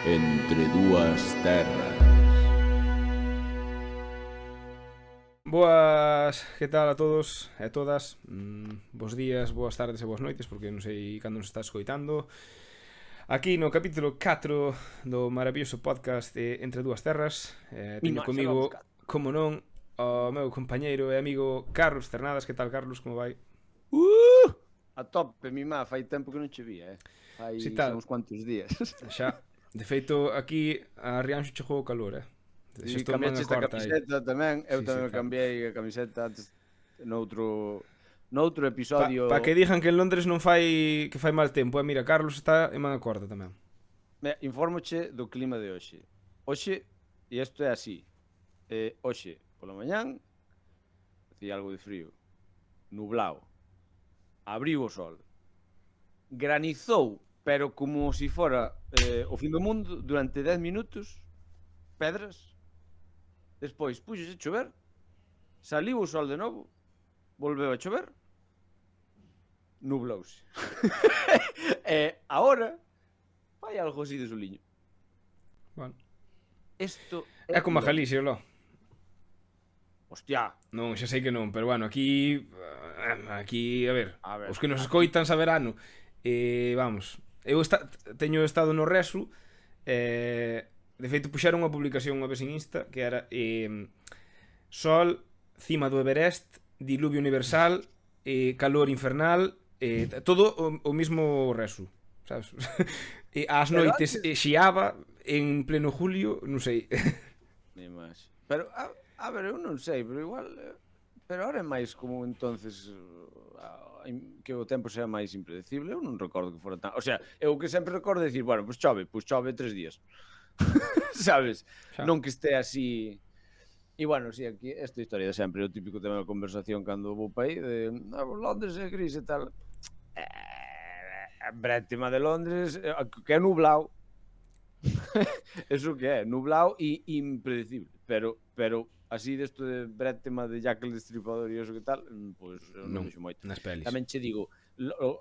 Entre dúas terras. Boas, que tal a todos e a todas? Bos días, boas tardes e boas noites, porque non sei cando nos está escoitando. Aquí no capítulo 4 do maravilloso podcast de Entre dúas terras, teño Xa vamos, comigo, como non, o meu compañeiro e amigo Carlos Ternadas. Que tal, Carlos? Como vai? A tope, mi má, fai tempo que non che vía, Fai Si xa tal, uns cuantos días. xa. De feito, aquí a Rianxo chegou o calor, Xa E estou en manga cambiaste esta corta aí. camiseta tamén, eu Sí, tamén claro. cambiei a camiseta antes noutro episodio. Pa que dixan que en Londres non fai que fai mal tempo, mira, Carlos está en manga corta tamén. Infórmoche do clima de hoxe. Hoxe, e isto é así, hoxe, pola mañán, facía algo de frío, nublao, abriu o sol, granizou, pero como se fora o fin do mundo durante 10 minutos, pedras. Despois puxose a chover, saliu o sol de novo, volveu a chover, nublouse. E agora fai algo así de soliño. Bueno. Isto É como a Londres. Galicia, lo. Hostia, Non, xa sei que non, pero bueno, aquí a ver, os que nos aquí- escoitan saberano. Vamos, eu teño estado no Resu, de feito puxeron unha publicación unha vez en Insta que era sol, cima do Everest, diluvio universal, calor infernal, todo o mismo Resu, sabes? E ás Pero noites xiaba en pleno julio, non sei. Pero, a ver, eu non sei, pero igual... Pero ahora é máis como entonces que o tempo sea máis impredecible. Eu non recordo que fora tan... O sea, eu que sempre recordo é dicir, bueno, pois chove 3 días. Sabes? Xa. Non que este así... E bueno, sí, aquí esta historia de sempre, o típico tema de conversación cando vou pa aí, de Londres é gris e tal. Brétima de Londres, que é nublao. Eso que é, nublao e impredecible, pero así desto de brétema de Jack el Destripador e eso que tal, pois eu non vexo moito. Nas pelis. Tamén che digo,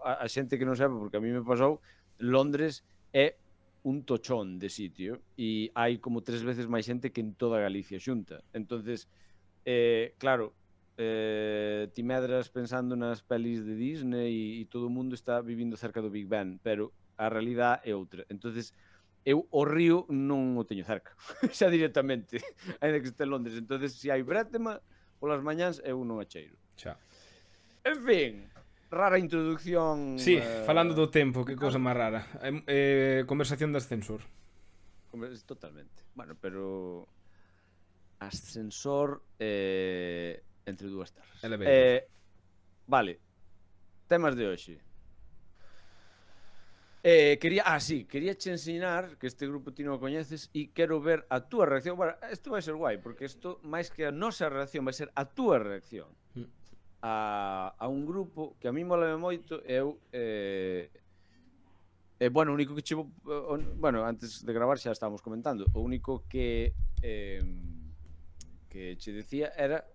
a xente que non sabe, porque a mí me pasou, Londres é un tochón de sitio e hai como 3 veces máis xente que en toda Galicia xunta. Entonces, claro, ti medras pensando nas pelis de Disney e todo o mundo está vivindo cerca do Big Ben, pero a realidade é outra. Entonces, eu o río non o teño cerca, xa directamente, ainda que este en Londres. Entonces, se hai brétema polas mañáns, eu non a cheiro. Xa. En fin, rara introducción. Sí, falando do tempo, que cousa máis rara. Conversación de ascensor. Totalmente. Bueno, pero ascensor entre dúas terras. Vale. Temas de hoxe. Quería che ensinar que este grupo ti non o coñeces e quero ver a túa reacción. Bueno, isto vai ser guai, porque isto, máis que a nosa reacción, vai ser a túa reacción a un grupo que a mí mola moito. Eu bueno, o único que chevo, bueno, antes de gravar xa estábamos comentando, o único que che decía era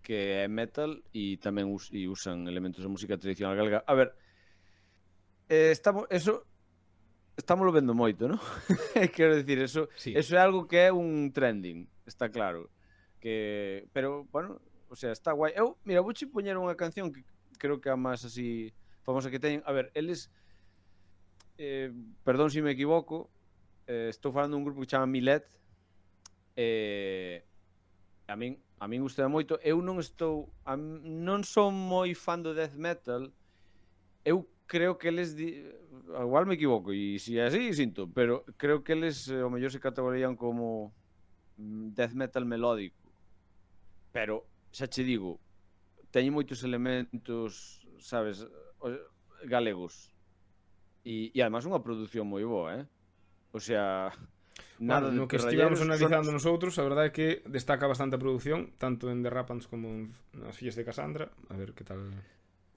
que é metal e tamén usan elementos da música tradicional galega. A ver, estámoslo vendo moito, ¿no? Quero dicir, eso é algo que é un trending, está claro. Pero, bueno, o sea, está guai. Mira, vouche poñer unha canción que creo que é a máis así famosa que teñen. A ver, eles... perdón se me equivoco, estou falando dun grupo que chama Milet. A min gusta moito. Eu non son moi fan do death metal. Eu creo que eles igual me equivoco e se é así, sinto, pero creo que eles ao mellor se categorían como death metal melódico. Pero xa che digo, teñen moitos elementos, sabes, galegos. E además unha produción moi boa, O sea, nada bueno, no de que estivemos perralleros, analizando nosotros, a verdade é que destaca bastante a produción, tanto en The Rapans como en As fillas de Cassandra. A ver que tal.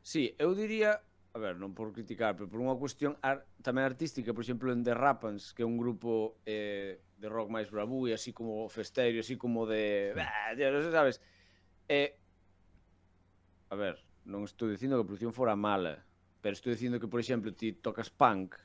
Sí, eu diría, a ver, non por criticar, pero por unha cuestión tamén artística. Por exemplo, en The Rapans, que é un grupo de rock máis bravú e así como festeiro, así como de... sabes? A ver, non estou dicindo que a produción fora mala, pero estou dicindo que, por exemplo, ti tocas punk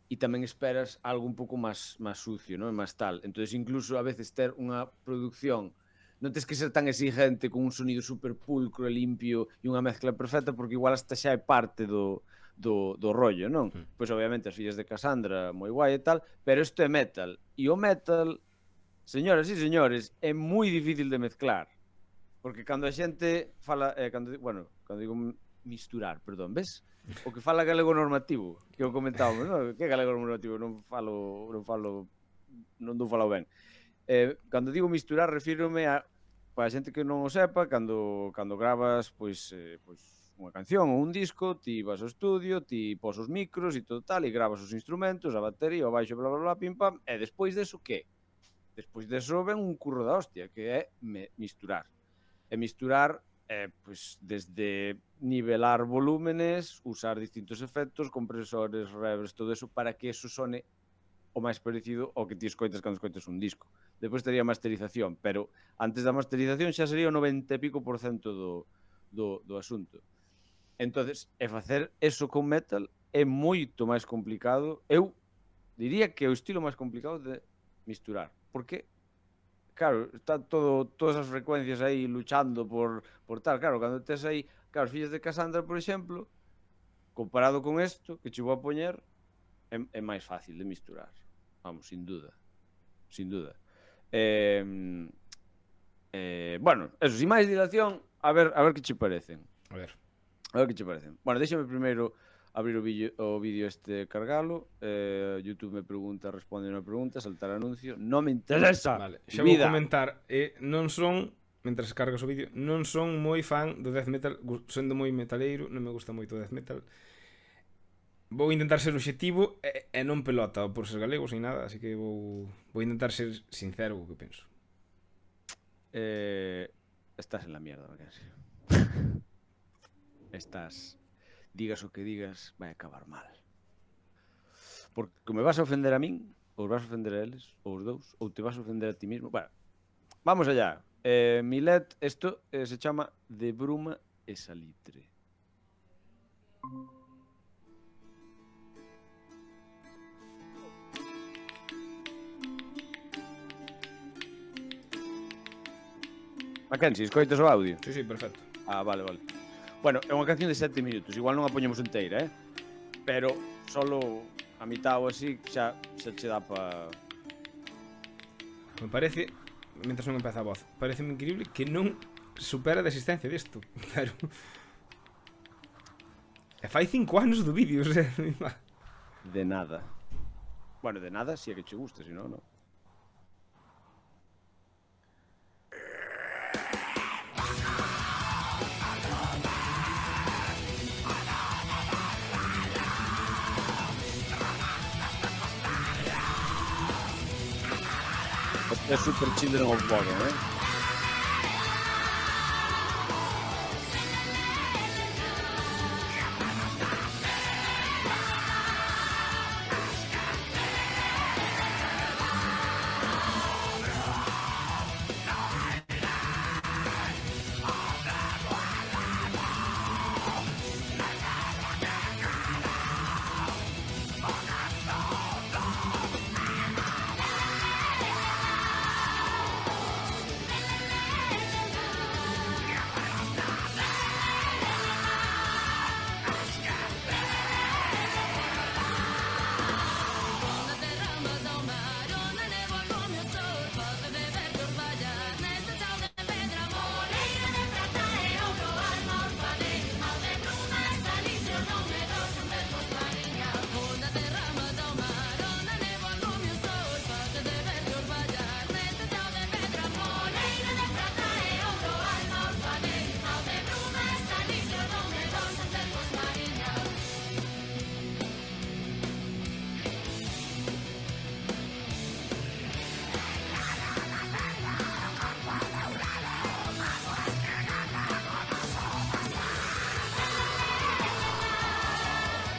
e tamén esperas algo un pouco máis sucio, non? Máis tal. Entonces, incluso a veces ter unha producción non tens que ser tan exigente con un sonido super pulcro e limpio e unha mezcla perfecta, porque igual hasta xa é parte do rollo, non? Pois obviamente as fillas de Cassandra moi guai e tal, pero isto é metal, e o metal, señoras e señores, é moi difícil de mezclar, porque cando a xente fala, cando digo misturar, perdón, ves? O que fala galego normativo, que eu comentábamos, non? Que galego normativo? Non dou falado ben. Cando digo misturar, refírome a, para a xente que non o sepa, cando gravas, pois unha canción ou un disco, ti vas ao estudio, ti pos os micros e todo tal, e gravas os instrumentos, a batería, o baixo, bla, bla, bla, pim, pam, e despois deso, que? Despois deso ven un curro da hostia, que é misturar. E misturar, pois, desde nivelar volúmenes, usar distintos efectos, compresores, reverbs, todo eso, para que eso sone o máis parecido ao que ti escoitas cando escoitas un disco. Depois tería masterización, pero antes da masterización xa sería o 90 e pico % do asunto. Entonces, facer eso con metal é moito máis complicado. Eu diría que é o estilo máis complicado de misturar, porque claro, está todas as frecuencias aí luchando por tal. Claro, cando tes aí, claro, as fillas de Cassandra, por exemplo, comparado con isto que che vou a poñer, é máis fácil de misturar. Vamos, sin duda. Sin duda. Bueno, eso, sin máis dilación, a ver que che parecen. A ver que che parecen. Bueno, déxame primeiro abrir o vídeo cargalo. YouTube me pregunta, responde unha pregunta, saltar anuncio. Non me interesa. Vale, xa vou comentar. Non son, mentras cargas o vídeo, non son moi fan do death metal, sendo moi metaleiro, non me gusta moito o death metal. Vou intentar ser objetivo e non pelota por ser galego, sin nada, así que vou intentar ser sincero co que penso. Estás en la mierda, Mackenzie. Digas o que digas, vai acabar mal. Porque me vas a ofender a min, ou vas a ofender a eles, ou os dous, ou te vas a ofender a ti mismo. Bueno, vamos allá. Milet, isto se chama De bruma e salitre. Mackenzie, escoitas o audio? Sí, perfecto. Vale. Bueno, é unha canción de 7 minutos, igual non a poñemos inteira, pero solo a mitad ou así xa che dá pa... Me parece, mentras non empeza a voz, pareceme increíble que non supera a existencia disto, pero... E fai 5 anos do vídeo, o sea... De nada. Bueno, de nada, si é que che gusta, si non, non. É super Children of Bodom,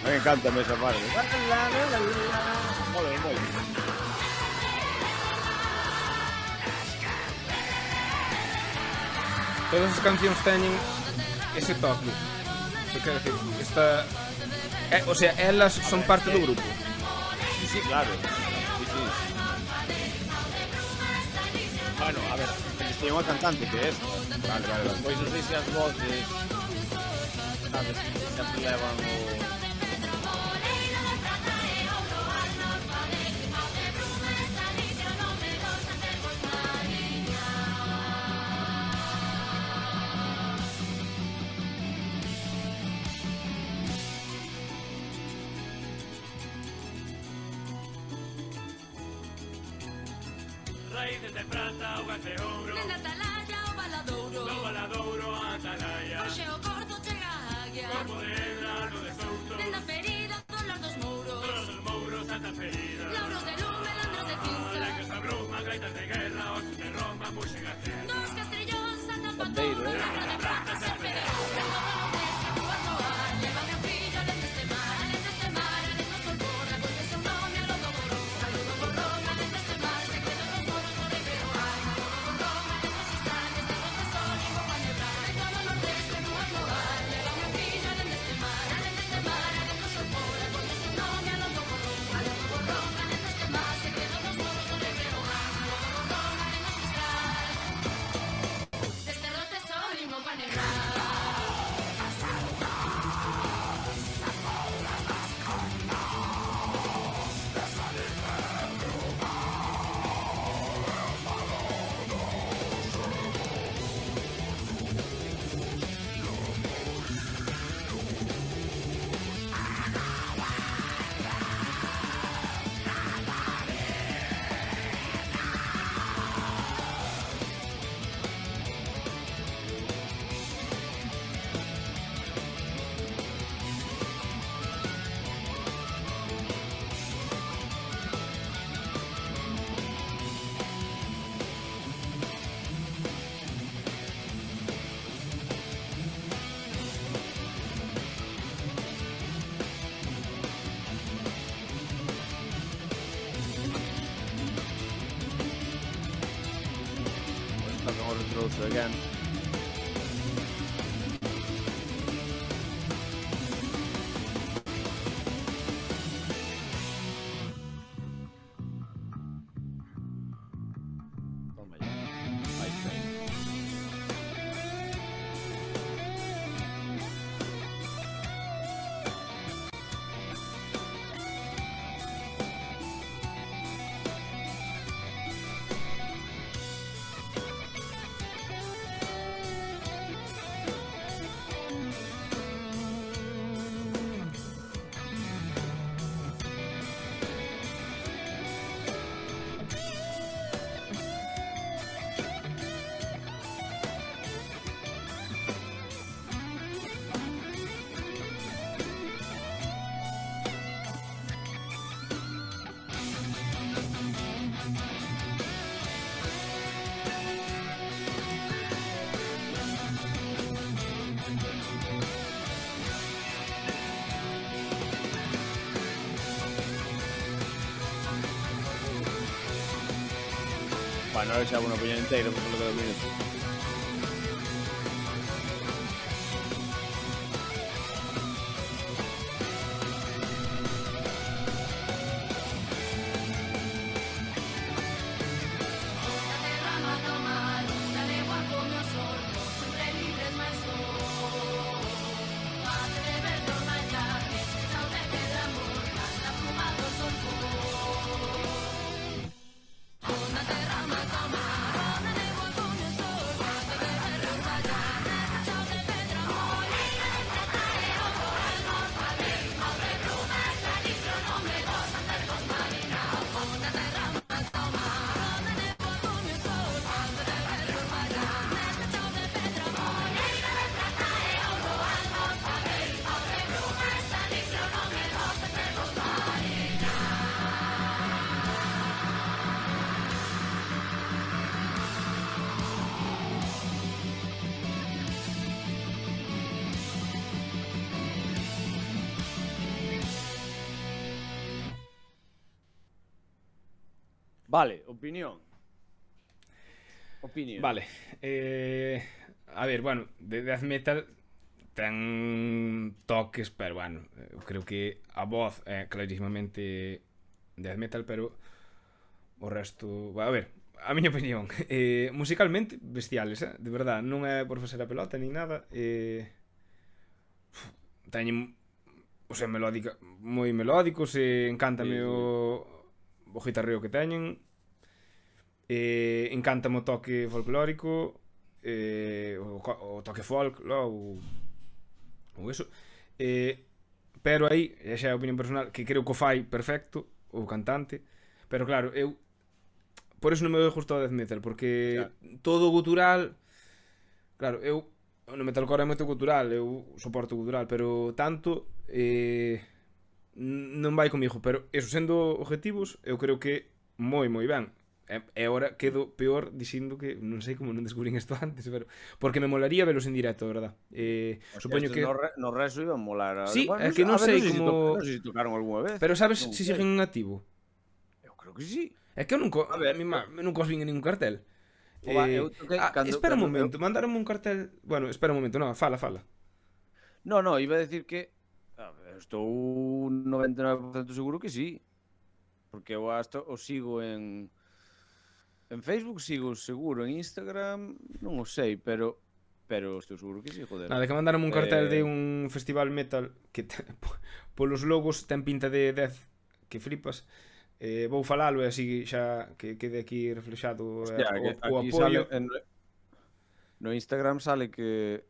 Me encanta esa parte. Mole. Todas as cancións teñen ese toque. Que quero decir, esta... o sea, elas son parte do grupo. Sí, claro. Sí, sí. Bueno, a ver, eles teñen unha cantante que é esta. Vale. Pois non sei se as voces, sabes, sempre levan o... Raíces de prata, hojas de ouro. Nena atalaya o baladouro. No baladouro a atalaya. Hoxe o corzo chega a águia. Corpo de hedra no de souto. Nena ferida, dolor dos mouros. Todos os mouros, santa ferida. Lauros de lume, landros de cinza. Alegres da bruma, gaitas de guerra, osos de Roma, puxen a tierra. Dos castrillóns, santa Bandeiro, patrona. Labra de prata, sempre de ouro. Todo no deste, cuas no ar. Leva meu fillo alén deste mar. Alén deste mar, alén do sol borra. Colle seu nome a lo do borrón. A lo do borrón, alén deste mar. Secreto dos moros, no de ver o ar. A lo do borrón, alén dos estantes. Terros de sol, limpo pa nebrar. De todo nordeste, cuas no ar. Leva meu fillo alén deste mar. Alén deste mar, alén do sol borra. Colle seu nome a lo do borrón. A lo do borrón, alén deste mar. Secreto dos moros, no de ver o ar. A lo do borrón, alén dos estantes. Deste norte sol, limpo pa nebrar. Talking on the throat again. Toma ya. Ahí está. Bueno, ahora xa vou na poñer inteira, por lo que do minuto. Vale, opinión. Opinión. Vale. A ver, bueno, de death metal ten toques, pero bueno, eu creo que a voz é clarísimamente death metal, pero o resto, a ver, a miña opinión, musicalmente bestiales, de verdad, non é por facer a pelota nin nada, teñen, o sea, melódica, moi melódicos, encántame o guitarreo que teñen, encántame o toque folclórico, o toque folk, ou eso, pero aí, xa é a opinión personal, que creo que o fai perfecto o cantante, pero claro, eu por eso non me gusta o death metal, porque todo gutural, claro, eu no metalcore é moito gutural, eu soporto gutural, pero tanto non vai comigo, pero eso sendo objetivos, eu creo que moi ben. E agora quedo peor dicindo que non sei como non descubrín isto antes, pero porque me molaría velos en directo, verdad. Supoño que no resto iban molar. sí, Bueno, é que non sei como, non sei se tocaron algunha vez. pero sabes Non se sei. siguen en activo? Eu creo que sí. É que eu nunca, A ver, nunca os vin en ningún cartel. Eu toquei Espera un momento, mandaronme un cartel. Bueno, espera un momento, no, fala. No, iba a decir que estou 99% seguro que sí. Porque eu hasta o sigo en Facebook, sigo seguro, en Instagram non o sei, pero estou seguro que sí, joder. Nada, que mandaronme un cartel de un festival metal que polos logos ten pinta de death que flipas. Vou falalo e así xa que quede aquí reflexado Hostia, o aquí apoio. no Instagram sale que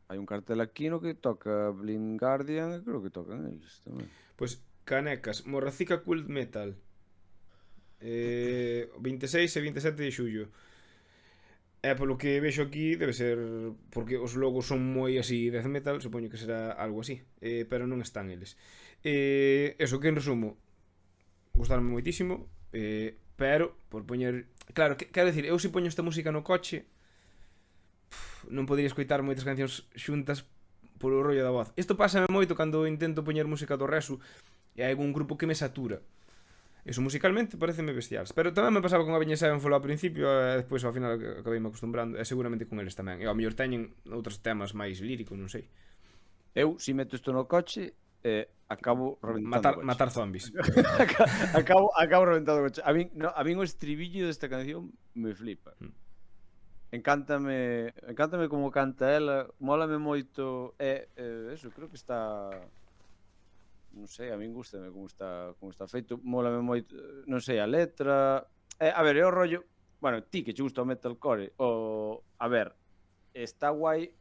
hai un cartel aquí no que toca Blind Guardian e creo que tocan eles tamén. Pois canecas, Morracica Cult Metal, 26 e 27 de xullo. E polo que vexo aquí debe ser porque os logos son moi así death metal, supoño que será algo así, pero non están eles. Eso que en resumo, gustaronme moitísimo, pero por poñer, claro, quero dicir, eu se poño esta música no coche, non podría escoitar moitas cancións xuntas polo rollo da voz. Isto pásame moito cando intento poñer música do Resu e hai algún grupo que me satura. Eso musicalmente pareceme bestiales, pero tamén me pasaba con Avenged Sevenfold ao principio e despois ao final acabei me acostumbrando e seguramente con eles tamén. E ao mellor teñen outros temas máis líricos, non sei. Eu, se meto isto no coche, acabo reventando o coche. Matar zombies. acabo reventando o coche. A min o estribillo desta canción me flipa. Encántame como canta ela, mólame moito, eso, creo que está, non sei, a min gustame como está feito, mólame moito, non sei, a letra, a ver, é o rollo, bueno, ti que che gusta o metalcore, a ver, está guai,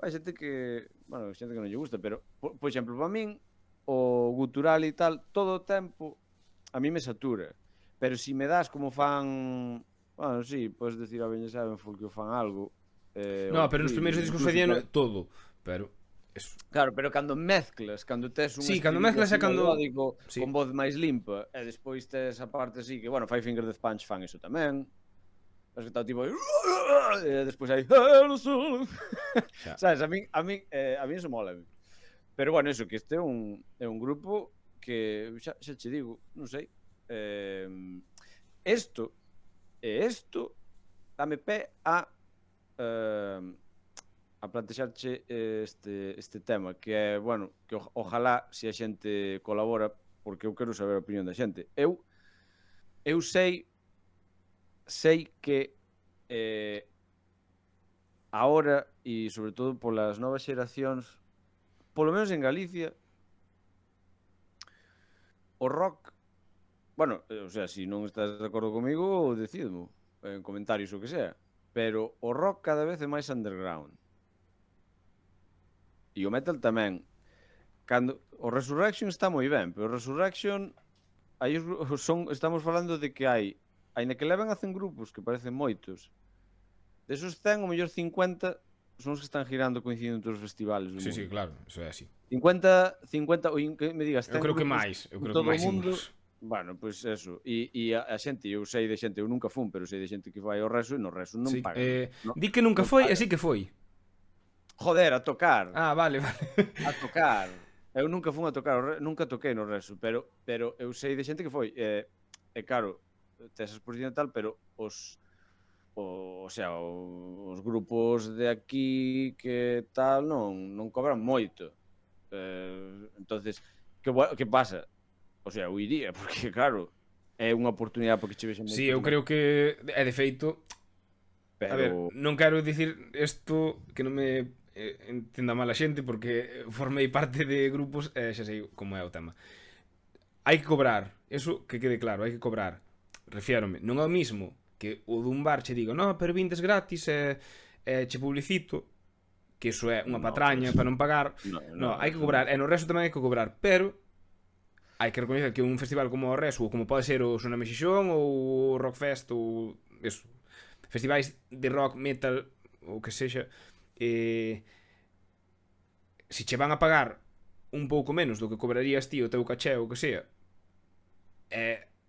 hai xente que, bueno, xente que non lle gusta, pero, por exemplo, para min, o gutural e tal, todo o tempo, a mí me satura, pero se me das como fan... Bueno, sí, podes decir a Avenged Sevenfold que fan algo. No, pero nos primeiros discos facían todo, pero eso. Claro, pero cando mezclas, cando tes un cando mezclas é cando con voz máis limpa e despois tes a parte así que, bueno, Five Finger Death Punch fan eso tamén. Es que está tipo e despois hai sabes, a min eso mola. Pero bueno, eso que este é un grupo que xa che digo, non sei. Isto dame pé a plantexarche este tema, que é, bueno, que ojalá se a xente colabora, porque eu quero saber a opinión da xente. Eu sei que agora, e sobre todo polas novas xeracións, polo menos en Galicia, o rock, bueno, o sea, se non estás de acordo comigo, decídemo en comentarios o que sea, pero o rock cada vez é máis underground. E o metal tamén. Cando o Resurrection está moi ben, pero o Resurrection aí estamos falando de que hai, aínda que leven a 100 grupos, que parecen moitos, desos 100, o mellor 50 son os que están girando coincidindo en todos os festivales do mundo. Sí, claro, eso é así. 50, ou que me digas, 100 eu creo que grupos máis, eu creo todo que máis o mundo. Bueno, Pois eso, e a xente, eu sei de xente, eu nunca fun, pero sei de xente que vai ao Resu e no Resu non sí, pagan. Di que nunca foi, e sí que foi. Joder, a tocar. Vale. A tocar. Eu nunca fun a tocar, nunca toquei no Resu, pero eu sei de xente que foi. E claro, tes a exposición e tal, pero os grupos de aquí que tal non cobran moito. Entonces, que pasa? o sea, eu iría, porque claro, é unha oportunidade para que che vexan Sí, eu creo que é de feito. pero... A ver, non quero dicir isto que non me entenda mal a xente porque formei parte de grupos e xa sei como é o tema. Hai que cobrar, eso que quede claro, hai que cobrar. Refiérome, non é o mismo que o dun bar che digo, no, pero vindes gratis e che publicito, que iso é unha No, patraña pues, para non pagar. No, hai que cobrar, e no resto tamén hai que cobrar, pero hai que recoñecer que un festival como o Resu, como pode ser o Soname Xixón ou o Rockfest ou eso, festivais de rock, metal ou que sexa, se che van a pagar un pouco menos do que cobrarías ti o teu caché ou que sea,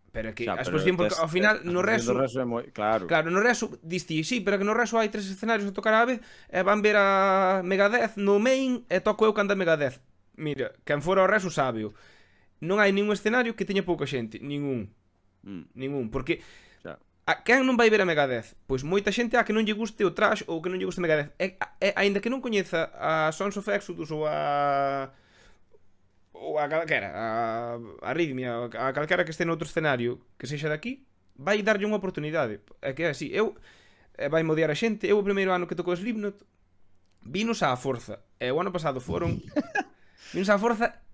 pero é que xa, a pero exposición, porque ao final no Resu, é moi... Claro, claro, no Resu diste, sí, pero que no Resu hai 3 escenarios a tocar á vez e van ver a Megadeth no main e toco eu canta Megadeth. Mira, quen fora ao Resu sábeo. Non hai ningún escenario que teña pouca xente, ningún, porque xa. quen non vai ver a Megadeth? Pois moita xente que non lle guste o trash ou que non lle guste Megadeth. Aínda que non coñeza a Sons of Exodus ou a calquera, a Rhythmia, a calquera que este noutro escenario que sexa daqui, vai darlle unha oportunidade. É que é así, vai modiar a xente. Eu o primeiro ano que tocou Slipknot vinos á forza, e o ano pasado foron vinos á forza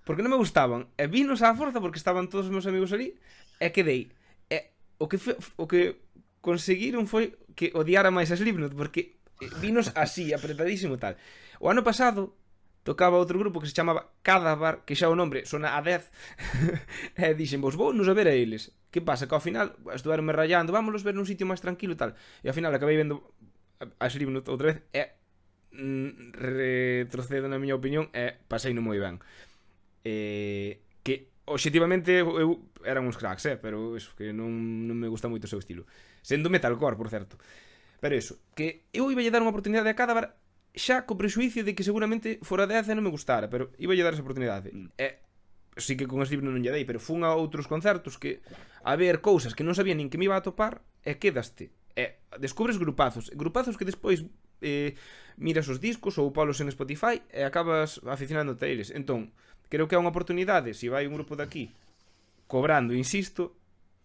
porque non me gustaban, e vinos á forza porque estaban todos os meus amigos ali, e quedei. O que conseguiron foi que odiara máis a Slipknot, porque vinos así, apretadísimo tal. O ano pasado tocaba outro grupo que se chamaba Cadavar, que xa o nombre sona a 10, e dixen, vos vou nos a ver a eles. Que pasa? Que ao final estuveronme rayando, vámonos ver nun sitio máis tranquilo e tal, e ao final acabei vendo a Slipknot outra vez, e retrocedo na miña opinión, e pasei non moi ben. Que obxectivamente eu eran uns cracks, pero eso, que non me gusta moito o seu estilo, sendo metalcore, por certo. Pero eso, que eu iba a dar unha oportunidade a Cadavar xa co prexuicio de que seguramente fora 10 e non me gustara, pero iba a dar esa oportunidade. Sí que con Slipknot non lle dei, pero fun a outros concertos que a ver cousas que non sabía nin que me iba a topar, e quedaste descubres grupazos que despois miras os discos ou polos en Spotify e acabas aficionándote a eles. Entón, creo que é unha oportunidade, se vai un grupo daqui cobrando, insisto,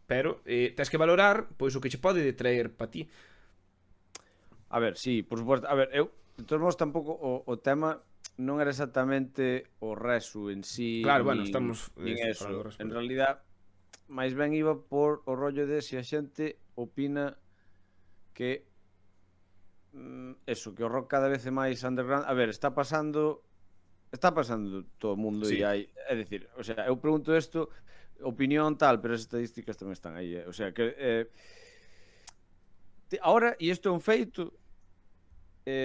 pero tens que valorar pois o que che pode traer pa ti. A ver, sí, por suposto. A ver, eu, de todos modos, tampouco o tema non era exactamente o Resu en sí. Claro, bueno, estamos nin eso. falando En realidad, máis ben iba por o rollo de se a xente opina que eso, que o rock cada vez é máis underground. A ver, está pasando todo o mundo, sí. E hai, é dicir, o sea, eu pregunto isto, opinión tal, pero as estadísticas tamén están aí, o sea, que ahora, e isto é un feito,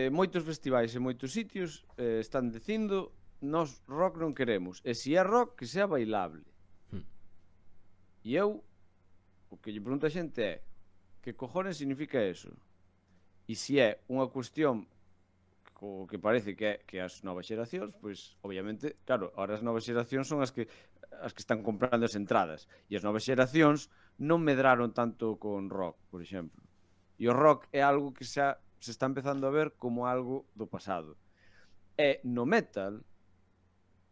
moitos festivais e moitos sitios están dicindo nós rock non queremos, e se é rock que sea bailable. E eu o que lle pregunto a xente é que cojones significa eso? E se é unha cuestión co que parece que as novas xeracións, pois obviamente, claro, ahora as novas xeracións son as que están comprando as entradas, e as novas xeracións non medraron tanto con rock, por exemplo. E o rock é algo que xa se está empezando a ver como algo do pasado. E no metal,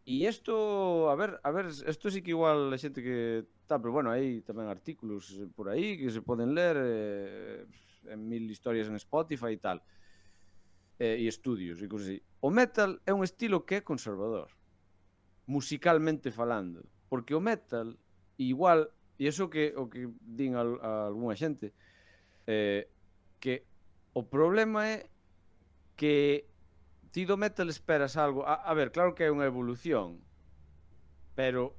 e isto, a ver, isto sí que igual a xente que tal, pero bueno, hai tamén artículos por aí que se poden ler en 1000 historias en Spotify e tal, e estudios e cosas así. O metal é un estilo que é conservador, musicalmente falando, porque o metal igual, e iso que o que din a algunha xente, que o problema é que ti do metal esperas algo, a ver, claro que é unha evolución, pero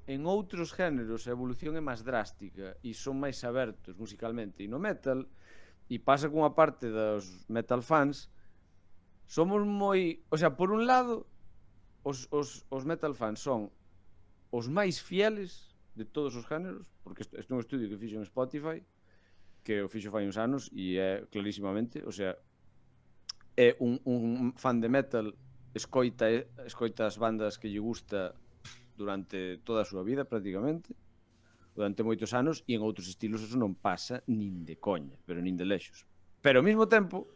en outros géneros a evolución é máis drástica e son máis abertos musicalmente, e no metal, e pasa con unha parte dos metal fans, somos moi, o sea, por un lado os metal fans son os máis fieles de todos os géneros, porque isto é un estudio que fixo en Spotify, que o fixo fai uns anos, e é clarísimamente, o sea, é un fan de metal, escoita as bandas que lle gusta durante toda a súa vida prácticamente, durante moitos anos, e en outros estilos eso non pasa nin de coña, pero nin de lexos. Pero ao mesmo tempo,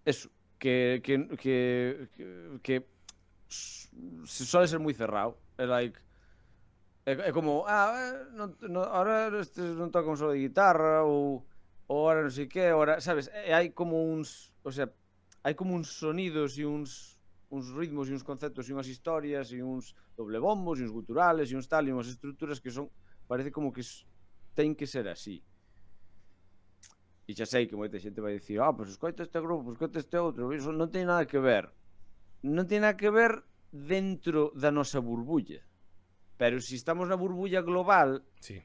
eso, que suele ser moi cerrado. É like é como, ahora estes non tocan solo de guitarra ou ahora non sei que, ahora, sabes? E hai como uns, o sea, hai como uns sonidos e uns ritmos e uns conceptos e unhas historias e uns doble bombos e uns guturales e uns tal e unhas estruturas que son, parece como que ten que ser así. E xa sei que moita xente vai dicir, pois escoita este grupo, escoita este outro, iso non ten nada que ver. Non ten nada que ver dentro da nosa burbulla. Pero se estamos na burbulla global, Sí.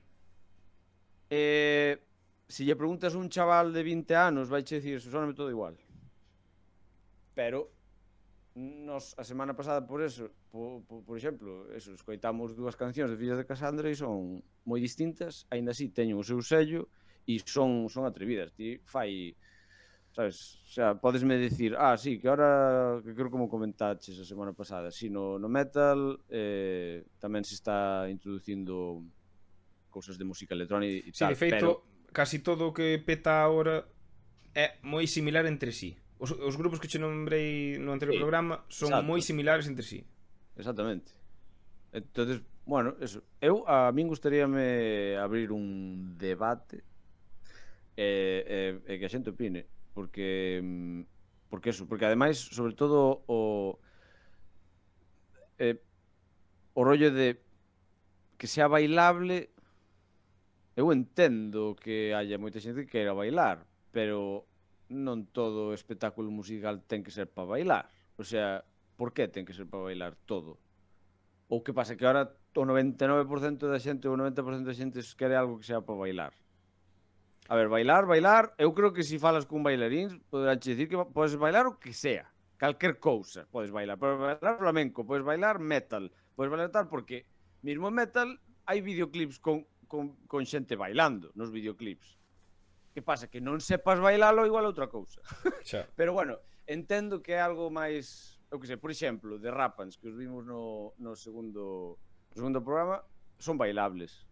se lle preguntas a un chaval de 20 anos, vai che dicir, soname todo igual. Pero nos a semana pasada por exemplo, escoitamos dúas cancións de Fillas de Casandra e son moi distintas, aínda así teñen o seu sello e son atrevidas. Ti fai, sabes, o sea, podesme dicir, sí, que ahora, que creo como comentaches a semana pasada, si no metal tamén se está introducindo cousas de música electrónica e Sí, tal, de feito, pero casi todo o que peta agora é moi similar entre sí. Os grupos que che nombrei no anterior Sí, programa son exacto. moi similares entre sí. exactamente. Entonces, bueno, eso. A min gustaríame abrir un debate e que a xente opine, porque ademais, sobre todo o rollo de que sea bailable, eu entendo que haya moita xente que queira bailar, pero non todo espectáculo musical ten que ser para bailar. O sea, por que ten que ser para bailar todo? Ou que pasa que ahora o 99% da xente ou o 90% da xente quere algo que sea para bailar? A ver, bailar, eu creo que se falas cun bailarín poderán che dicir que podes bailar o que sea, calquer cousa podes bailar flamenco, podes bailar metal, podes bailar tal, porque mesmo metal hai videoclips con xente bailando nos videoclips. Que pasa? Que non sepas bailalo igual outra cousa. Xa. Pero bueno, entendo que é algo máis, eu que sei, por exemplo, de Rapans, que os vimos no segundo programa, son bailables.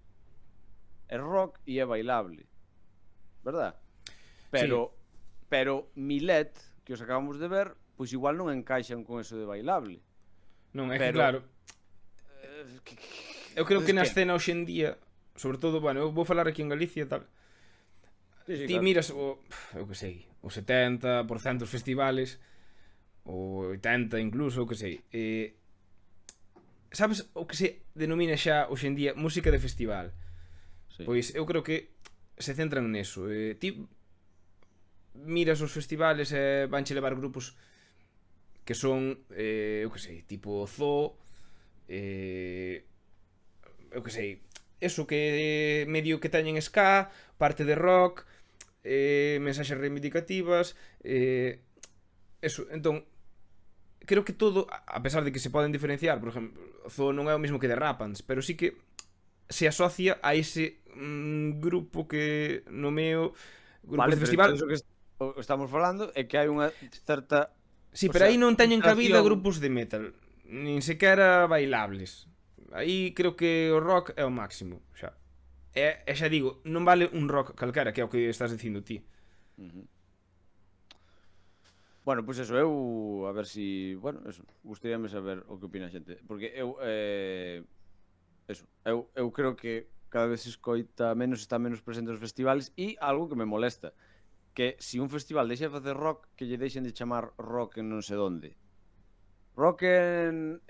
É rock e é bailable. Verdad? Pero Milet, que os acabamos de ver, pois igual non encaixan con eso de bailable. Non, é que Pero- claro, eu creo que na Entonces, escena hoxe en día, sobre todo, bueno, eu vou falar aquí en Galicia e tal. Sí, Ti miras eu que sei, o 70% dos festivales, o 80 incluso, o que sei. Sabes o que se denomina xa hoxe en día música de festival? Sí. Pois eu creo que se centran neso. Ti miras os festivales e vanche levar grupos que son, eu que sei, tipo Zoo, eu que sei, eso que medio que teñen ska, parte de rock, mensaxes reivindicativas, eso, entón creo que todo, a pesar de que se poden diferenciar, por exemplo, Zoo non é o mesmo que The Rapans, pero sí que se asocia a ese grupo que nomeo grupos de festival. Pero entonces o que estamos falando é que hai unha certa... Sí, o pero sea, aí non teñen cabida filtración. grupos de metal, nin sequera bailables. Aí creo que o rock é o máximo, xa. E xa digo, non vale un rock calquera, que é o que estás dicindo ti. Bueno, pois eso, eu a ver si, bueno, eso, gustaríame saber o que opina a xente, porque eu creo que cada vez se escoita menos, está menos presente nos festivales e algo que me molesta, que se un festival deixa de facer rock, que lle deixen de chamar rock en non sei onde. Rock en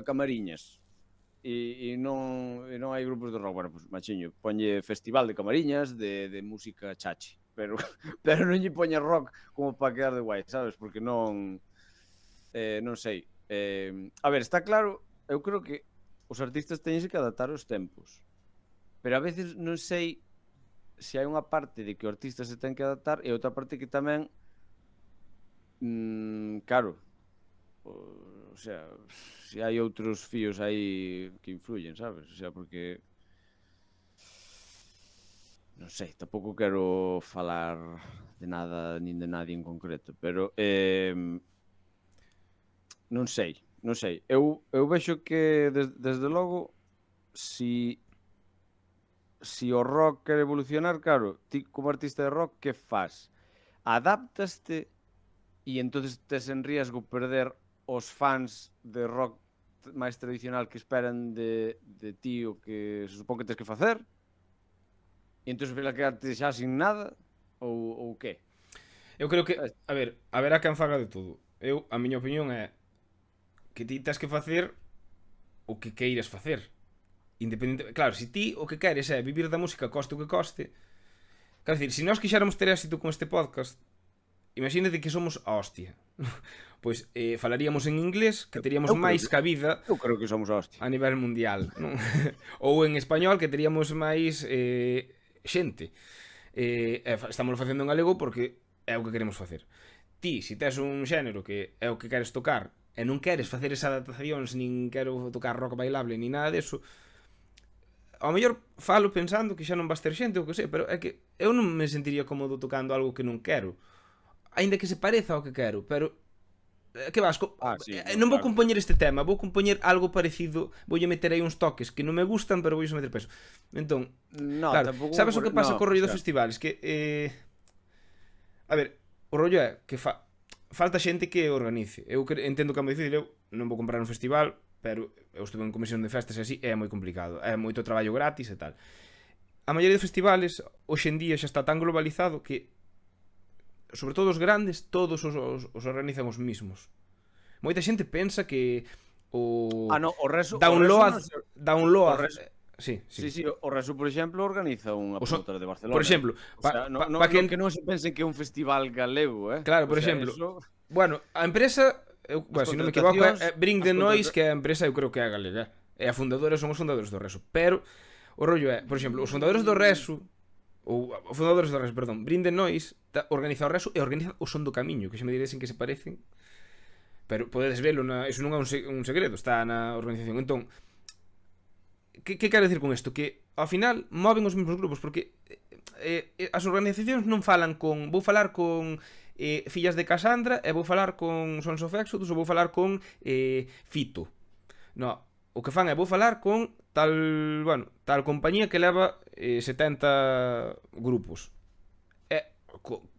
Camariñas. E non hai grupos de rock. Bueno, pues machiño, ponlle festival de Camariñas de música chachi, pero non lle poña rock como para quedar de guai, sabes? Porque non sei. A ver, está claro, eu creo que os artistas teñense que adaptar aos tempos. Pero a veces non sei se hai unha parte de que o artista se ten que adaptar e outra parte que tamén claro, o sea, se hai outros fíos aí que influyen, sabes? O sea, porque non sei, tampouco quero falar de nada nin de nadie en concreto, pero non sei. Eu vexo que desde logo si o rock quere evolucionar, claro, ti como artista de rock, que faz? Adáptaste e entonces tes en riesgo perder os fans de rock máis tradicional que esperan de ti o que se supón que tens que facer, e entón vai a quedarte xa sin nada, ou que? Eu creo que, a ver, haberá quen faga de todo. A miña opinión é que ti tens que facer o que queiras facer. Independente, claro, se ti o que queres é vivir da música coste o que coste. Quero dicir, se nós quixéramos ter éxito con este podcast, imagínate que somos a hostia. Pois falaríamos en inglés, que teríamos máis cabida Eu creo que somos a hostia. a nivel mundial, non? Ou en español, que teríamos máis xente. Estamos facendo en galego porque é o que queremos facer. Ti, se tes un xénero que é o que queres tocar e non queres facer esas adaptacións, nin quero tocar rock bailable, nin nada deso, ao mellor falo pensando que xa non vas ter xente ou que sei, pero é que eu non me sentiría cómodo tocando algo que non quero, aínda que se pareza ao que quero, pero que vas, Sí, non vou claro. compoñer este tema, vou compoñer algo parecido, voulle meter aí uns toques que non me gustan, pero voulle meter peso. Entón, No, claro, tampouco sabes o que pasa co rollo dos xa. festivales? Que, a ver, o rollo é que falta xente que organice. Eu entendo que é moi difícil, eu non vou comprar un festival, pero eu estuve en comisión de festas e así, é moi complicado. É moito traballo gratis e tal. A maioría de festivales, hoxe en día xa está tan globalizado que, sobre todo os grandes, todos os organizan os mismos. Moita xente pensa que o No, o Resu... Download, o Resu Download, o Resu- sí. Sí, o Resu, por exemplo, organiza unha O son- promotora de Barcelona. Por exemplo, O sea, que non se pensen que é un festival galego, Claro, por O sea, exemplo, eso... bueno, a empresa, se non me equivoco, é Bring the Noise, que é a empresa, eu creo que é galega. E a fundadora son os fundadores do Resu, pero o rollo é, por exemplo, os fundadores do Resu, ou os fundadores do Resu, perdón, Bring the Noise, organiza o Resu e organiza o Son do Camiño, que xa me diréis en que se parecen, pero podedes velo, eso non é un segredo, está na organización. Entón, que quero dicir con isto? Que ao final moven os mesmos grupos, porque as organizacións non falan con... Vou falar con Fillas de Casandra e vou falar con Sons of Exodus ou vou falar con Fito. No, o que fan é vou falar con tal compañía que leva 70 grupos.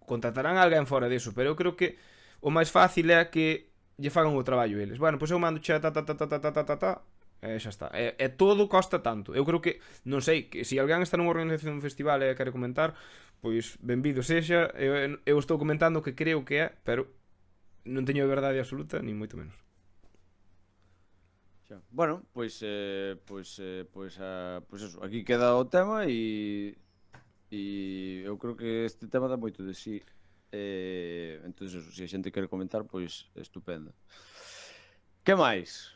Contratarán a alguén fora deso, pero eu creo que o máis fácil é que lle fagan o traballo eles. Bueno, pois eu mando xa e xa está. E todo costa tanto. Eu creo que, non sei, que se alguén está nunha organización dun festival e quere comentar, pois benvido sexa. Eu estou comentando que creo que é, pero non teño verdade absoluta, ni moito menos. Bueno, pois eso, aquí queda o tema e eu creo que este tema dá moito de sí. Entonces eso, se a xente quere comentar, pois estupendo. Que máis?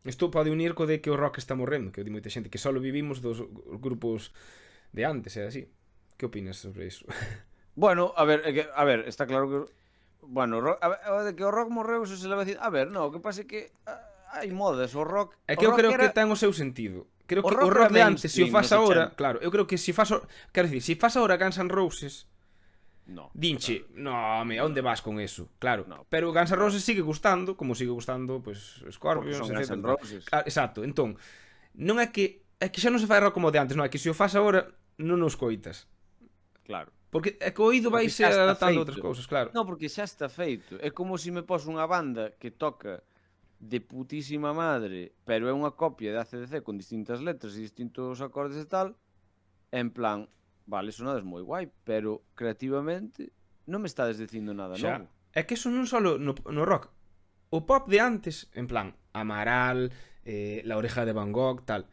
Isto pode unir co de que o rock está morrendo, que di moita xente que só vivimos dos grupos de antes, é así. Que opinas sobre iso? Bueno, a ver, está claro que bueno, de que o rock morreu, eso se le va a decir. A ver, no, o que pasa é que hai modas, o rock. É que eu creo que ten o seu sentido. Creo que o rock de antes, se o faz agora, claro, eu creo que se fas, quero dicir, se fas agora Guns N' Roses, no, dinche, no, home, onde vas con eso? Claro, no. pero Guns N' Roses sigue gustando, como sigue gustando, pois, Scorpions, son Guns N' Roses. Exacto, entón, non é que xa non se fai rock como de antes, non é que se o fas agora non o escoitas. Claro. Porque é que o oído vai se adaptando a outras cousas, claro. No, porque xa está feito. É como se me pos unha banda que toca de putísima madre, pero é unha copia de AC/DC con distintas letras e distintos acordes e tal, en plan, vale, sonades moi guai, pero creativamente non me estades dicindo nada novo. É que eso non só no rock. O pop de antes, en plan, Amaral, La Oreja de Van Gogh, tal.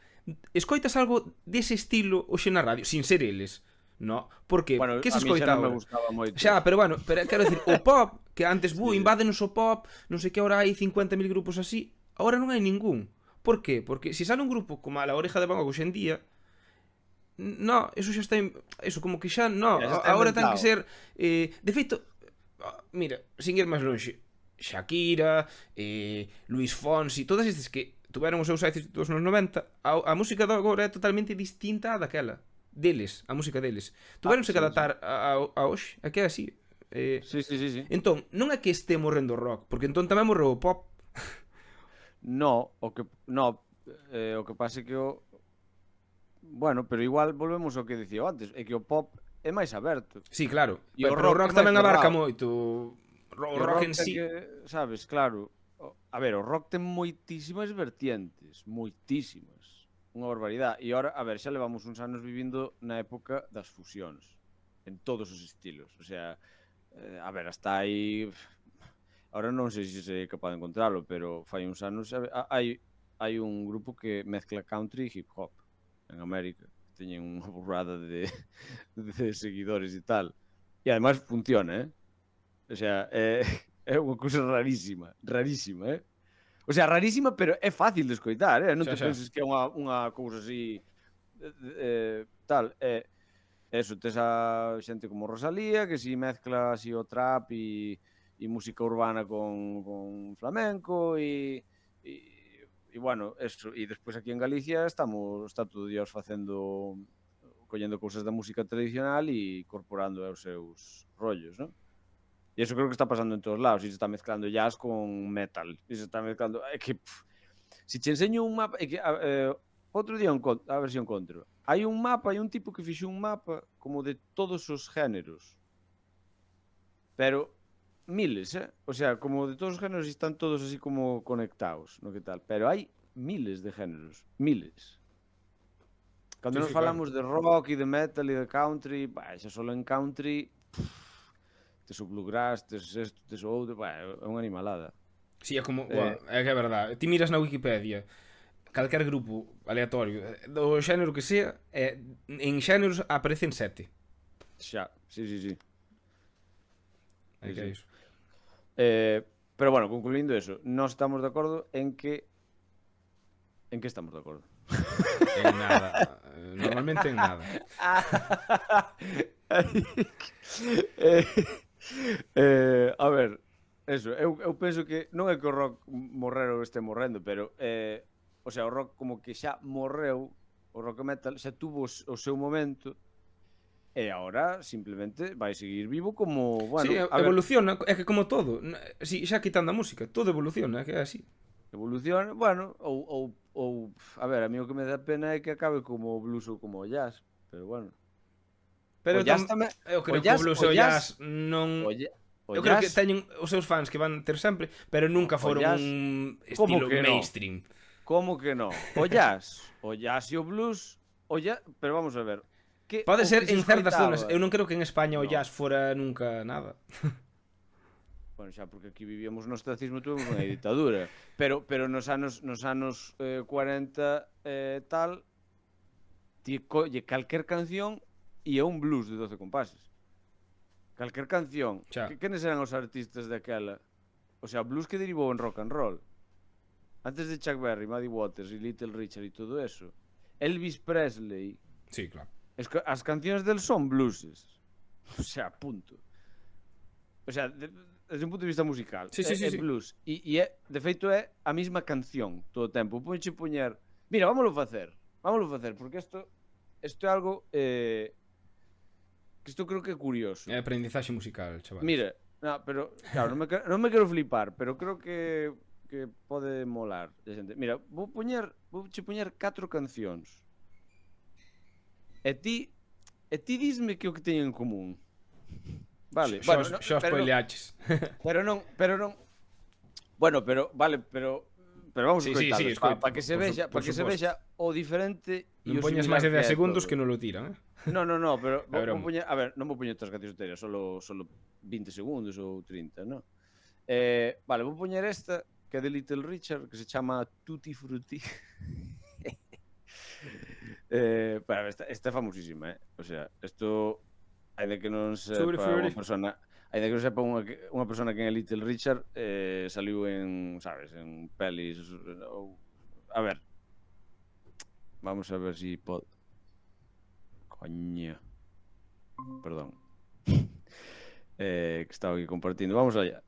Escoitas algo dese estilo hoxe na radio, sin ser eles. No, porque Bueno, que se a mí escoita xa non agora? me gustaba moito. Xa, pero bueno, quero decir, o pop que antes invádenos o pop, non sei que ahora hai 50.000 grupos así, agora non hai ningún. Por qué? Porque se sale un grupo como a La Oreja de Van Gogh hoxe en día, no, eso xa está eso como que xa, no, agora ten que ser de feito, mira, sin ir máis longe, Shakira, Luis Fonsi, todas estes que tuveron os seus éxitos nos 90, a música de agora é totalmente distinta a daquela. Deles, a música deles. Tuveronse que adaptar a hoxe, é que é así. Sí. Entón, non é que este morrendo o rock, porque entón tamén morreu o pop. O que pasa é que o bueno, pero igual volvemos ao que dicía antes, é que o pop é máis aberto. Sí, claro. E Pero o rock tamén abarca moito. O rock en sí. Que, sabes, claro. A ver, o rock ten moitísimas vertientes, moitísimas. Unha barbaridade. E ora, a ver, xa levamos uns anos vivindo na época das fusións, en todos os estilos. O sea, a ver, hasta aí... Ahora non sei se é capaz de encontrarlo, pero fai uns anos hai un grupo que mezcla country e hip hop en América. Teñen unha burrada de seguidores e tal. E ademais funciona, O sea, é unha cousa rarísima, rarísima, O sea, rarísima, pero é fácil de escoitar, Non te penses que é unha cousa así tal, eso, tes a xente como Rosalía, que si mezcla así o trap e música urbana con flamenco e bueno, eso, e despois aquí en Galicia está todo Dios collendo cousas da música tradicional e incorporando os seus rollos, non? E iso creo que está pasando en todos lados, e se está mezclando jazz con metal, e se está mezclando, é que se che enseño un mapa, é que outro día a ver se encontro. Hai un mapa, hai un tipo que fixo un mapa como de todos os géneros. Pero miles, O sea, como de todos os géneros están todos así como conectados, no que tal. Pero hai miles de géneros, miles. Cando nos falamos de rock e de metal e de country, xa solo en country, tes o bluegrass, tes isto, tes o outro, é unha animalada. Sí, é como, é que é verdade. Ti miras na Wikipedia calquer grupo aleatorio do xénero que sea, en xéneros aparecen 7. Xa, sí. É que é iso. Pero bueno, concluindo eso, nós estamos de acordo en que estamos de acordo? En nada. Normalmente en nada. A ver, eso, eu penso que non é que o rock morrero este morrendo, pero o sea, o rock como que xa morreu, o rock metal xa tuvo o seu momento e agora simplemente vai seguir vivo como, bueno, Sí, evoluciona, é que como todo, si, xa quitando a música, todo evoluciona, é que é así. Evoluciona, bueno, ou a ver, a mí o que me dá pena é que acabe como o blues ou como o jazz, pero bueno. Pero o jazz tamén, eu creo que o blues e o jazz non... Eu creo que teñen os seus fans que van ter sempre, pero nunca foron un estilo mainstream. Como que non? O jazz e o blues, pero vamos a ver. Pode ser en certas zonas, eu non creo que en España o jazz fora nunca nada. Bueno, xa porque aquí vivíamos no ostracismo, tuvemos unha ditadura, pero nos anos 40 tal, ti colle calquer canción e é un blues de 12 compases. Calquer canción. Quenes eran os artistas daquela? O sea, blues que derivou en rock and roll. Antes de Chuck Berry, Muddy Waters e Little Richard e todo eso. Elvis Presley. Sí, claro. As cancións del son blueses. O sea, punto. O sea, desde un punto de vista musical. Sí. Blues. E de feito é a mesma canción todo o tempo. Ponche poñer... Mira, vámoslo facer, porque isto é algo... que isto creo que é curioso. É aprendizaxe musical, chaval. Mira, pero claro, non me quero flipar, pero creo que pode molar. Mira, vouche poñer 4 cancións. E ti disme que o que teñen en común. Vale, xa spoileaches. Pero non. Bueno, pero vale, pero vamos a escoitarlos para que se vexa o diferente e o non poñas máis de 10 segundos que non lo tiran, No, pero non vou poñer estas cancións enteras, solo 20 segundos ou 30, non? Vale, vou poñer esta que é de Little Richard, que se chama Tutti Frutti. Esta é famosísima, O sea, isto ainda que non sepa unha persona que é Little Richard, saliu en, sabes, en pelis ou... A ver. Vamos a ver si pode... Coño. Perdón. Que estaba aquí compartindo. Vamos allá.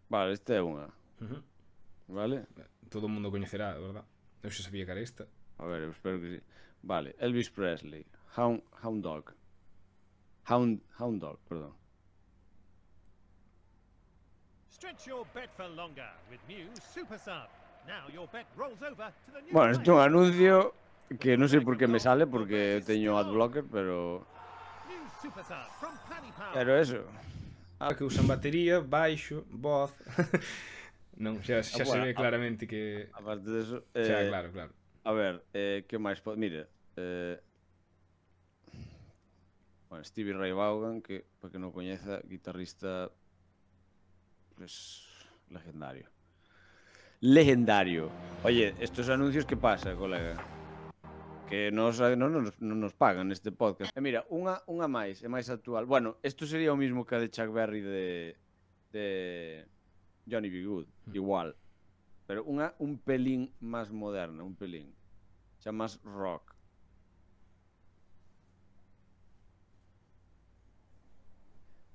Vale, esta é unha. Vale? Todo o mundo coñecerá, verdad? Eu xa sabía que era esta. A ver, eu espero que sí. Vale, Elvis Presley, Hound Dog. Hound Dog, perdón. Stretch your bet for longer with Muse Super Sub. Now your bet rolls over to the new Bueno, este é un price. anuncio que non sei por que me sale porque teño adblocker, pero Muse Super Sub from Paddy Power. pero eso. Que usan batería, baixo, voz. Non, xa se Bueno, ve claramente que... Aparte de eso, Xa, claro, claro. a ver, que máis pode... Mire, bueno, Stevie Ray Vaughan, que, para que non coñeza, guitarrista pues, legendario. Legendario. Oye, estos anuncios, que pasa, colega? Que non nos pagan neste podcast. E mira, unha máis, é máis actual. Bueno, isto sería o mismo que a de Chuck Berry de Johnny B. Good, igual. Pero un pelín máis moderna, un pelín. Xa máis rock.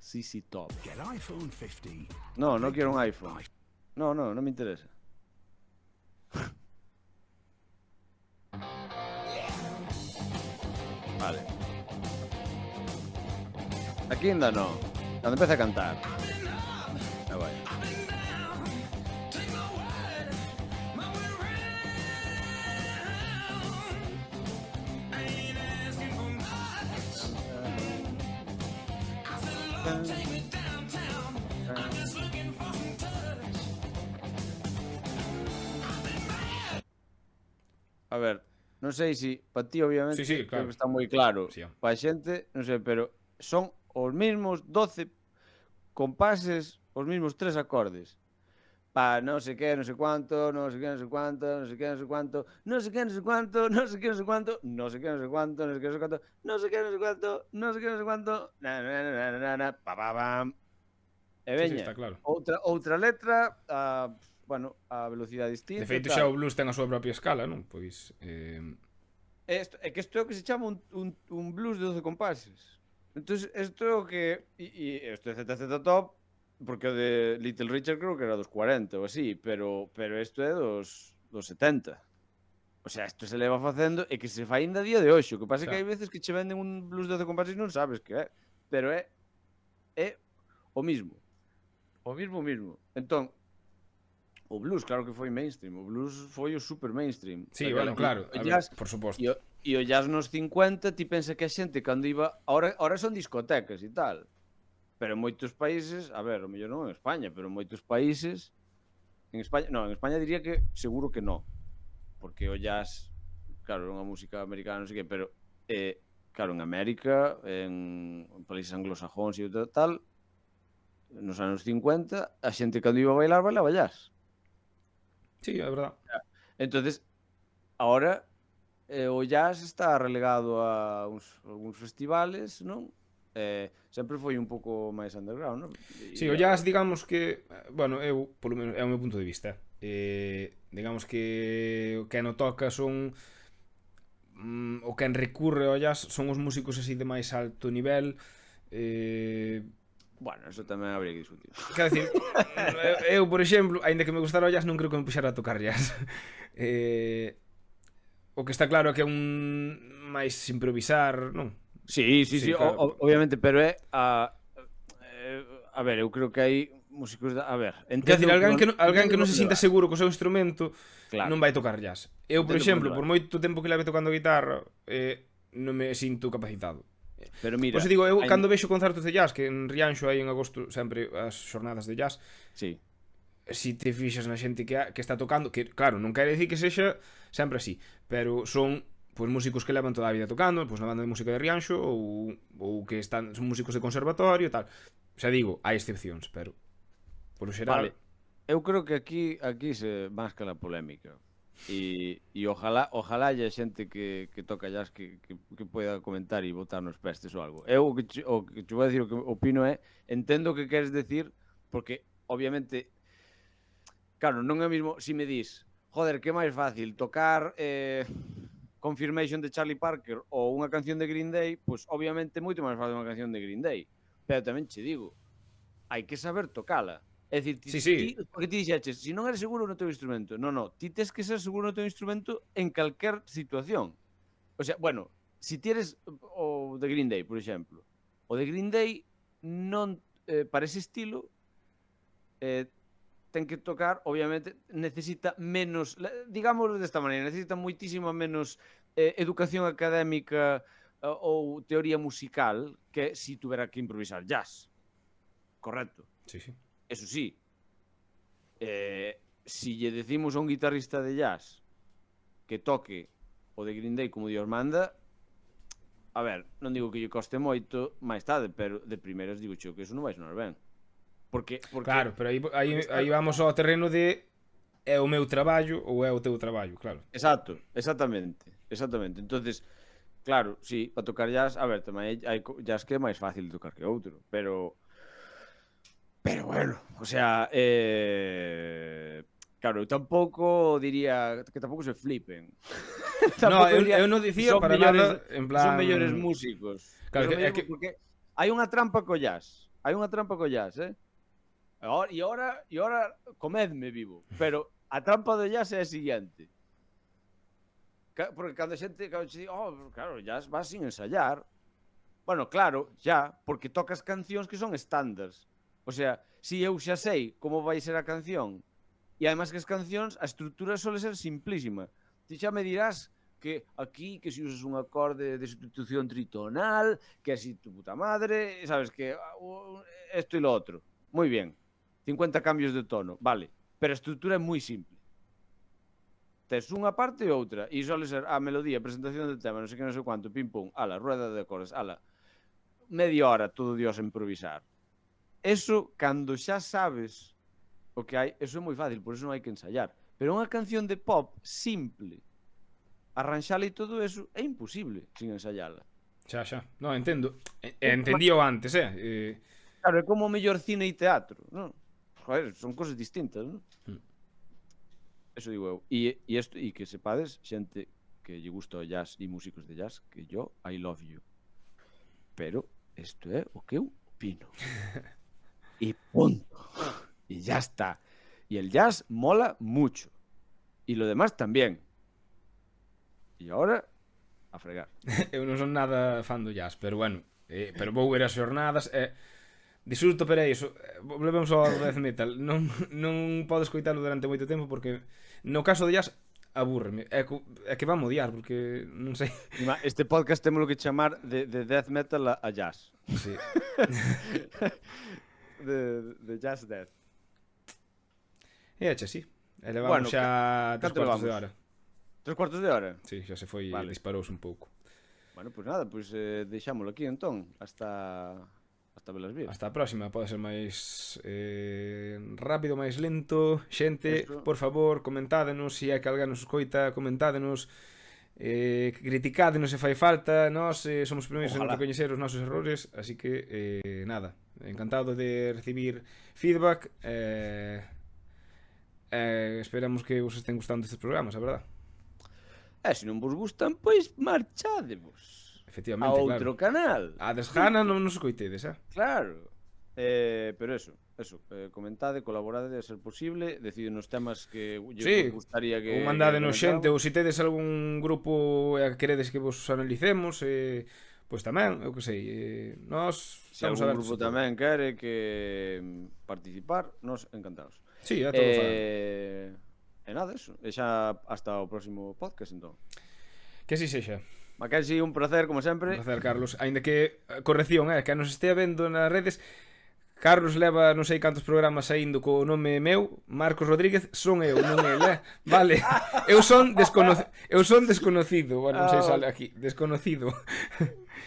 CC Top. Get iPhone 50. No, no quiero un iPhone. No me interesa. Vale. Aquí ainda no. Cando empieza a cantar. Ah, vai. A ver, non sei se para ti obviamente Sí, sí, creo claro. que está moi claro. Sí. Para a xente, non sei, pero son os mesmos 12 compases, os mesmos 3 acordes. Pa non sei que, non sei cuánto, non sei que, non sei cuánto, non sei que, non sei cuánto, non sei que, non sei cuánto, non sei que, non sei cuánto, non sei que, non sei cuánto, non sei que, non sei cuánto, non sei que, non sei cuánto, non sei que, non sei cuánto, pa pa pam. E Sí, sí, veña, está claro. outra letra, bueno, a velocidade distinta. De feito, tal. xa o blues ten a súa propia escala, non? Pois... É que isto é o que se chama un blues de 12 compases. Entón, isto é o que... E isto é ZZ Top, porque o de Little Richard creo que era dos 40 ou así, pero isto é dos 70. O sea, isto se leva facendo e que se fai ainda a día de hoxe. O que pasa é que hai veces que che venden un blues de 12 compases e non sabes que é. Pero é o mismo. O mismo. Entón, o blues claro que foi mainstream. O blues foi o super mainstream. Sí, Pero, bueno, claro. o A jazz- ver, por suposto. E o jazz nos 50 ti pensa que a xente cando iba... Ahora son discotecas e tal. Pero en moitos países, a ver, o mellor non en España, pero en moitos países... En España diría que seguro que non. Porque o jazz, claro, é unha música americana, non sei que, pero claro, en América, en países anglosajóns e tal, nos anos 50, a xente cando iba a bailar, bailaba jazz. Sí, é verdad. Entonces, ahora o jazz está relegado a algúns festivales, non? Sempre foi un pouco máis underground, non? Sí, o jazz, digamos que... Bueno, eu, polo menos, é o meu punto de vista. Digamos que o que no toca son... o que recurre ao jazz son os músicos así de máis alto nivel. Bueno, eso tamén habría que discutir. Quero dicir, eu, por exemplo, aínda que me gustara o jazz, non creo que me puxara a tocar jazz. O que está claro é que é un máis improvisar, non? Sí, claro. obviamente, pero é a ver, eu creo que hai músicos a ver, Quer dicir, alguén que non se sinta seguro co seu instrumento claro. non vai tocar jazz. Eu, por Entendo exemplo, por por moito tempo que leve tocando guitarra, non me sinto capacitado. Pero mira, Pois digo, eu cando vexo concertos de jazz, que en Rianxo hai en agosto sempre as xornadas de jazz, sí. si te fixas na xente que está tocando, que claro, non quere dicir que sexa sempre así, pero son pois músicos que levan toda a vida tocando, pois na banda de música de Rianxo ou que son músicos de conservatorio e tal. Xa digo, hai excepcións, pero por o xeral... Vale. Eu creo que aquí se masca a polémica. E ojalá haya xente que toca jazz que poida comentar e botar nos pestes ou algo. Eu o que te vou a decir, o que opino é, entendo o que queres decir, porque obviamente, claro, non é mesmo si me dis, joder, que é máis fácil tocar Confirmation de Charlie Parker ou unha canción de Green Day, pois obviamente é moito máis fácil unha canción de Green Day. Pero tamén che digo, hai que saber tocala. É dicir, Sí. porque ti dixeches, se non eres seguro no teu instrumento, no, ti tes que ser seguro no teu instrumento en calquer situación. O sea, bueno, si ti eres o de Green Day, por exemplo, o O de Green Day non para ese estilo ten que tocar, obviamente, necesita menos, digámoslo desta maneira, necesita moitísima menos educación académica ou teoría musical que si tuvera que improvisar jazz. Correcto. Sí, sí. Eso sí, si lle decimos a un guitarrista de jazz que toque o de Green Day como Dios manda, a ver, non digo que lle coste moito máis tarde, pero de primeiras digo que eso non vai sonar ben. Porque Claro, pero aí vamos ao terreno de é o meu traballo ou é o teu traballo, claro. Exacto, exactamente. Entonces, claro, sí, para tocar jazz, a ver, tamén hai jazz que é máis fácil de tocar que outro, pero bueno, o sea, claro, eu tampouco diría que tampouco se flipen. No, eu non dicía para nada, en plan... Son mellores músicos. Claro, Son é mellores que... porque hai unha trampa co jazz. E ahora comedme vivo. Pero a trampa do jazz é a seguinte. Porque cando a xente di, claro, jazz vas sin ensayar. Bueno, claro, xa, porque tocas cancións que son estándares. O sea, si eu xa sei como vai ser a canción, e además que as cancións, a estrutura sole ser simplísima. Ti xa me dirás que aquí, que si usas un acorde de sustitución tritonal, que así tu puta madre, sabes, que esto e lo otro. Muy bien. 50 cambios de tono, vale. Pero a estrutura é moi simple. Tes unha parte e outra, e sole ser a melodía, a presentación do tema, non sei que, non sei quanto, pim pum, ala, rueda de acordes, ala, media hora todo Dios a improvisar. Eso, cando xa sabes o que hai, eso é moi fácil, por eso non hai que ensayar. Pero unha canción de pop simple, arranxala e todo eso, é imposible sin ensayala. Xa. No, entendo. Entendío antes, Claro, é como o mellor cine e teatro, non? Joder, son cosas distintas, non? Eso digo eu. E que sepades, xente que lle gusta o jazz e músicos de jazz, que yo, I love you. Pero isto é o que eu opino. E punto. E ya está. E el jazz mola mucho. E lo demás tamén. E ahora, a fregar. Eu non son nada fan do jazz, pero bueno, pero vou ver as xornadas disfruto, pero é iso, volvemos ao death metal, non podo escoitalo durante moito tempo porque no caso do jazz abúrreme, é que van odiar porque non sei. Este podcast temos que chamar de death metal a jazz. Sí. de jazz death. E eche, sí. E levamos xa 3 cuartos de hora. 3 cuartos de hora? Sí, xa se foi, vale. Disparouse un pouco. Bueno, pois nada, deixámoslo aquí entón, hasta velas vir. Hasta a próxima, pode ser máis rápido, máis lento. Xente, eso. Por favor, comentádenos se hai que alguén nos escoita, comentádenos, criticádenos se fai falta. Nós somos primeiros en recoñecer os nosos errores, así que nada, encantado de recibir feedback. Esperamos que vos estén gustando estes programas, a verdad. Se non vos gustan, pois marchádevos. Efectivamente, a outro canal. A desgana non nos coitedes, Claro. Pero eso, comentade, colaborade a ser posible, decidenos temas que vos gustaría que... Ou mandádenos xente, ou se tedes algún grupo que queredes que vos analicemos, pois tamén, eu que sei, nós se algún grupo tamén quere que participar, nós encantados. Sí, a todo fan. E nada, eso. E xa hasta o próximo podcast, entón. Que así sexa. Mackenzie, un placer, como sempre. Un placer, Carlos. Ainda que, corrección, que nos estea vendo nas redes, Carlos leva non sei cantos programas saindo co nome meu, Marcos Rodríguez, son eu, non el, Vale. Eu son desconocido. Bueno, non sei sale aquí, desconocido.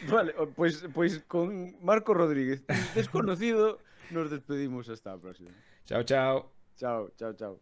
Vale, pois con Marcos Rodríguez, desconocido, nos despedimos hasta a próxima. Chao. Chao.